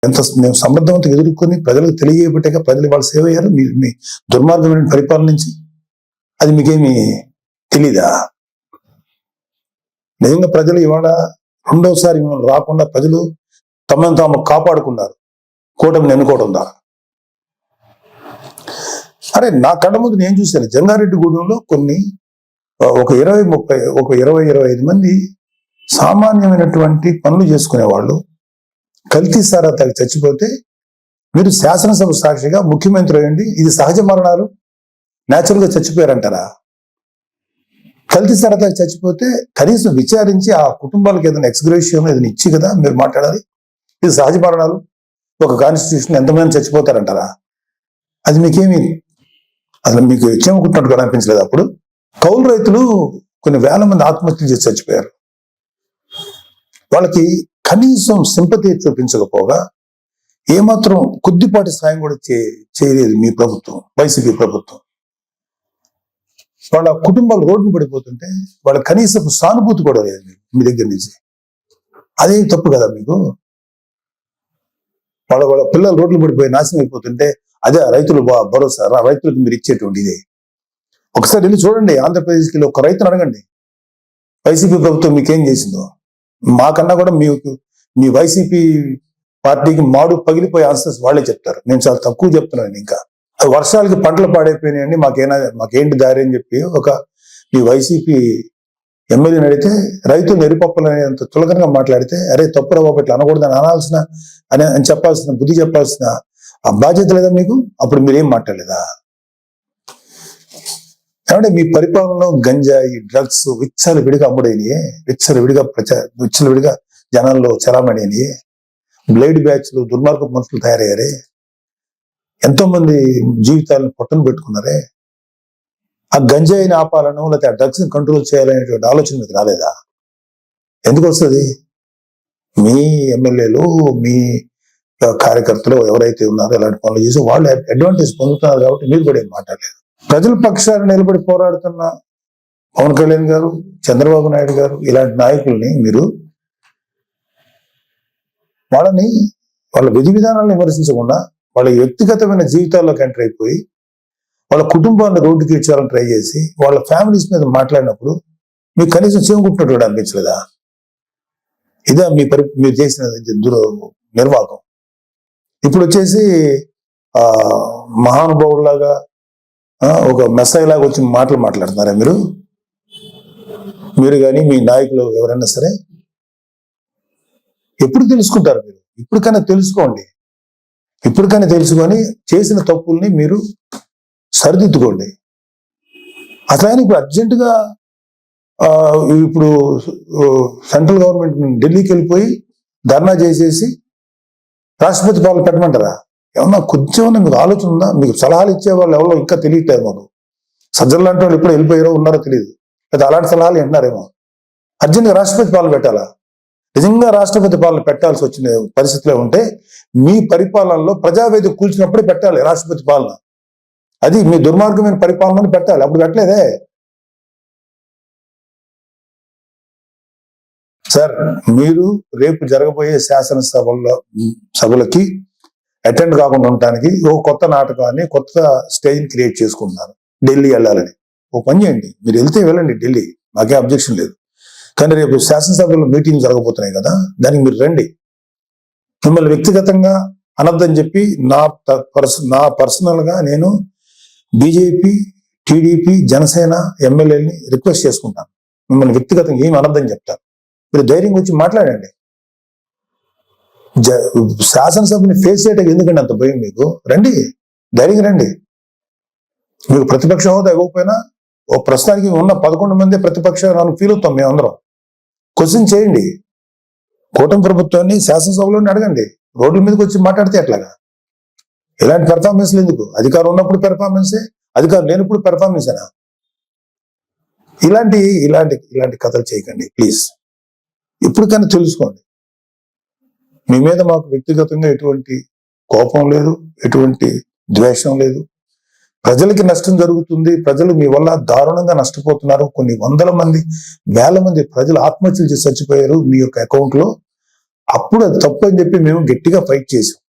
ఎంత మేము సమర్థవంతంగా ఎదుర్కొని ప్రజలకు తెలియబెట్టాక ప్రజలు వాళ్ళు సేవ అయ్యారు. మీ దుర్మార్గమైన పరిపాలన నుంచి అది మీకేమి తెలీదా? నిజంగా ప్రజలు ఇవాళ రెండోసారి మిమ్మల్ని రాకుండా ప్రజలు తమను తాము కాపాడుకున్నారు కూటమిని ఎన్నుకోవడం ద్వారా. అరే నా కళ్ళ ముందు నేను చూశాను, జంగారెడ్డిగూడెంలో కొన్ని ఒక 20-25 మంది సామాన్యమైనటువంటి పనులు చేసుకునేవాళ్ళు కల్తీ సారా తాగి చచ్చిపోతే మీరు శాసనసభ సాక్షిగా ముఖ్యమంత్రి అయ్యండి ఇది సహజ మరణాలు న్యాచురల్ గా చచ్చిపోయారంటారా? కల్తీ సారా తాగి చచ్చిపోతే కనీసం విచారించి ఆ కుటుంబాలకు ఏదైనా ఎక్స్గ్రేషియం ఏదైనా ఇచ్చి కదా మీరు మాట్లాడాలి. ఇది సహజ మరణాలు, ఒక కాన్స్టిట్యూషన్ ఎంతమంది చచ్చిపోతారంటారా? అది మీకేమి అసలు మీకు ఇచ్చేమనుకుంటున్నట్టు కూడా అనిపించలేదు. అప్పుడు కౌలు రైతులు కొన్ని వేల మంది ఆత్మహత్యలు చేసి చచ్చిపోయారు. వాళ్ళకి కనీసం సింపతి చూపించకపోగా ఏమాత్రం కొద్దిపాటి సాయం కూడా చేయలేదు మీ ప్రభుత్వం, వైసీపీ ప్రభుత్వం. వాళ్ళ కుటుంబాలు రోడ్డును పడిపోతుంటే వాళ్ళ కనీసం సానుభూతి కూడా లేదు మీ దగ్గర నుంచి. అదే తప్పు కదా మీకు? వాళ్ళ పిల్లలు రోడ్లు పడిపోయి నాశనం అయిపోతుంటే అదే రైతులు భరోసా, రైతులకు మీరు ఇచ్చేటువంటి ఇదే. ఒకసారి వెళ్ళి చూడండి, ఆంధ్రప్రదేశ్కి ఒక రైతును అడగండి వైసీపీ ప్రభుత్వం మీకేం చేసిందో. మాకన్నా కూడా మీ వైసీపీ పార్టీకి మాడు పగిలిపోయే ఆన్సర్స్ వాళ్ళే చెప్తారు. నేను చాలా తక్కువ చెప్తున్నాను. ఇంకా వర్షాలకి పంటలు పాడైపోయినాయండి, మాకేంటి దారి అని చెప్పి మీ వైసీపీ ఎమ్మెల్యేని అడిగితే రైతులు నెరిపప్పలనేంత తులకనగా మాట్లాడితే అరే తప్పు రా బాబు ఇట్లా అనకూడదని అని చెప్పాల్సిన బుద్ధి చెప్పాల్సిన ఆ బాధ్యత లేదా మీకు? అప్పుడు మీరేం మాట్లాడలేదా? కాబట్టి మీ పరిపాలనలో గంజాయి, డ్రగ్స్ విచ్చలవిడిగా అమ్ముడైనయే, విచ్చలవిడిగా జనాల్లో చలామణి, బ్లేడ్ బ్యాచ్లు, దుర్మార్గ మనుషులు తయారయ్యారే, ఎంతో మంది జీవితాలను పొట్టను పెట్టుకున్నారే. ఆ గంజాయిని ఆపాలను లేకపోతే ఆ డ్రగ్స్ ని కంట్రోల్ చేయాలనేటువంటి ఆలోచన మీకు రాలేదా? ఎందుకు వస్తుంది? మీ ఎమ్మెల్యేలు, మీ కార్యకర్తలు ఎవరైతే ఉన్నారో ఇలాంటి పనులు చేసి వాళ్ళు అడ్వాంటేజ్ పొందుతున్నారు కాబట్టి మీరు కూడా ఏం మాట్లాడలేదు. ప్రజల పక్షాన్ని నిలబడి పోరాడుతున్న పవన్ కళ్యాణ్ గారు, చంద్రబాబు నాయుడు గారు ఇలాంటి నాయకుల్ని మీరు వాళ్ళ విధి విధానాలను విమర్శించకుండా వాళ్ళ వ్యక్తిగతమైన జీవితాల్లోకి ఎంటర్ అయిపోయి వాళ్ళ కుటుంబాన్ని రోడ్డుకి ఇచ్చాలని ట్రై చేసి వాళ్ళ ఫ్యామిలీస్ మీద మాట్లాడినప్పుడు మీకు కనీసం చేకుంటున్నట్టు కూడా అనిపించలేదా? ఇదా మీరు చేసిన నిర్వాహకం. ఇప్పుడు వచ్చేసి మహానుభావులాగా ఒక మెస్సైలాగా వచ్చి మాట్లాడుతున్నారా మీరు కానీ మీ నాయకులు ఎవరైనా సరే? ఎప్పుడు తెలుసుకుంటారు మీరు? ఇప్పటికైనా తెలుసుకోండి. ఇప్పటికైనా తెలుసుకొని చేసిన తప్పుల్ని మీరు సరిదిద్దుకోండి. అసలు ఇప్పుడు అర్జెంటుగా ఇప్పుడు సెంట్రల్ గవర్నమెంట్ ఢిల్లీకి వెళ్ళిపోయి ధర్నా చేసేసి రాష్ట్రపతి పాలన పెట్టమంటారా? ఏమన్నా కొంచెం మీకు ఆలోచన ఉందా? మీకు సలహాలు ఇచ్చే వాళ్ళు ఎవరో ఇంకా తెలియట్లేదు మాకు. సజ్జలు లాంటి వాళ్ళు ఎప్పుడు వెళ్ళిపోయారో ఉన్నారో తెలియదు, లేదా అలాంటి సలహాలు వింటున్నారేమో. అర్జెంట్గా రాష్ట్రపతి పాలన పెట్టాలా? నిజంగా రాష్ట్రపతి పాలన పెట్టాల్సి వచ్చిన పరిస్థితిలో ఉంటే మీ పరిపాలనలో ప్రజావేదిక కూల్చినప్పుడే పెట్టాలి రాష్ట్రపతి పాలన. అది మీ దుర్మార్గమైన పరిపాలనని పెట్టాలి. అప్పుడు పెట్టలేదే సార్. మీరు రేపు జరగబోయే సభలకి అటెండ్ కాకుండా ఉండటానికి ఓ కొత్త నాటకాన్ని, కొత్త స్టేజ్ని క్రియేట్ చేసుకుంటున్నారు. ఢిల్లీ వెళ్ళాలని ఓ పని చేయండి, మీరు వెళ్తే వెళ్ళండి ఢిల్లీ, మాకే అబ్జెక్షన్ లేదు. కానీ రేపు శాసనసభలో మీటింగ్ జరగబోతున్నాయి కదా, దానికి మీరు రండి. మిమ్మల్ని వ్యక్తిగతంగా అనొద్దని చెప్పి నా పర్సనల్ గా నేను బీజేపీ, టీడీపీ, జనసేన ఎమ్మెల్యేని రిక్వెస్ట్ చేసుకుంటాను. మిమ్మల్ని వ్యక్తిగతంగా ఏమి అనొద్దని చెప్తాను. మీరు ధైర్యం వచ్చి మాట్లాడండి. శాసనసభని ఫేస్ చేయడానికి ఎందుకండి అంత భయం మీకు? రండి, ధైర్యంగా రండి. మీకు ప్రతిపక్ష హోదా ఇవ్వకపోయినా ఓ ప్రస్తుతానికి ఉన్న 11 మంది ప్రతిపక్ష ఫీల్ అవుతాం మేమందరం. క్వశ్చన్ చేయండి. కూటమి ప్రభుత్వాన్ని శాసనసభలోనే అడగండి. రోడ్ల మీదకి వచ్చి మాట్లాడితే ఎట్లాగా? ఇలాంటి పెర్ఫార్మెన్స్లు ఎందుకు? అధికారం ఉన్నప్పుడు పెర్ఫార్మెన్సే, అధికారం లేనప్పుడు పెర్ఫార్మెన్సేనా? ఇలాంటి కథలు చేయకండి ప్లీజ్. ఇప్పటికైనా తెలుసుకోండి. మీ మీద మాకు వ్యక్తిగతంగా ఎటువంటి కోపం లేదు, ఎటువంటి ద్వేషం లేదు. ప్రజలకి నష్టం జరుగుతుంది, ప్రజలు మీ వల్ల దారుణంగా నష్టపోతున్నారు. కొన్ని వందల మంది, వేల మంది ప్రజలు ఆత్మహత్యలు చేసి చచ్చిపోయారు మీ యొక్క అకౌంట్ లో. అప్పుడు అది తప్పు అని చెప్పి మేము గట్టిగా ఫైట్ చేసాం.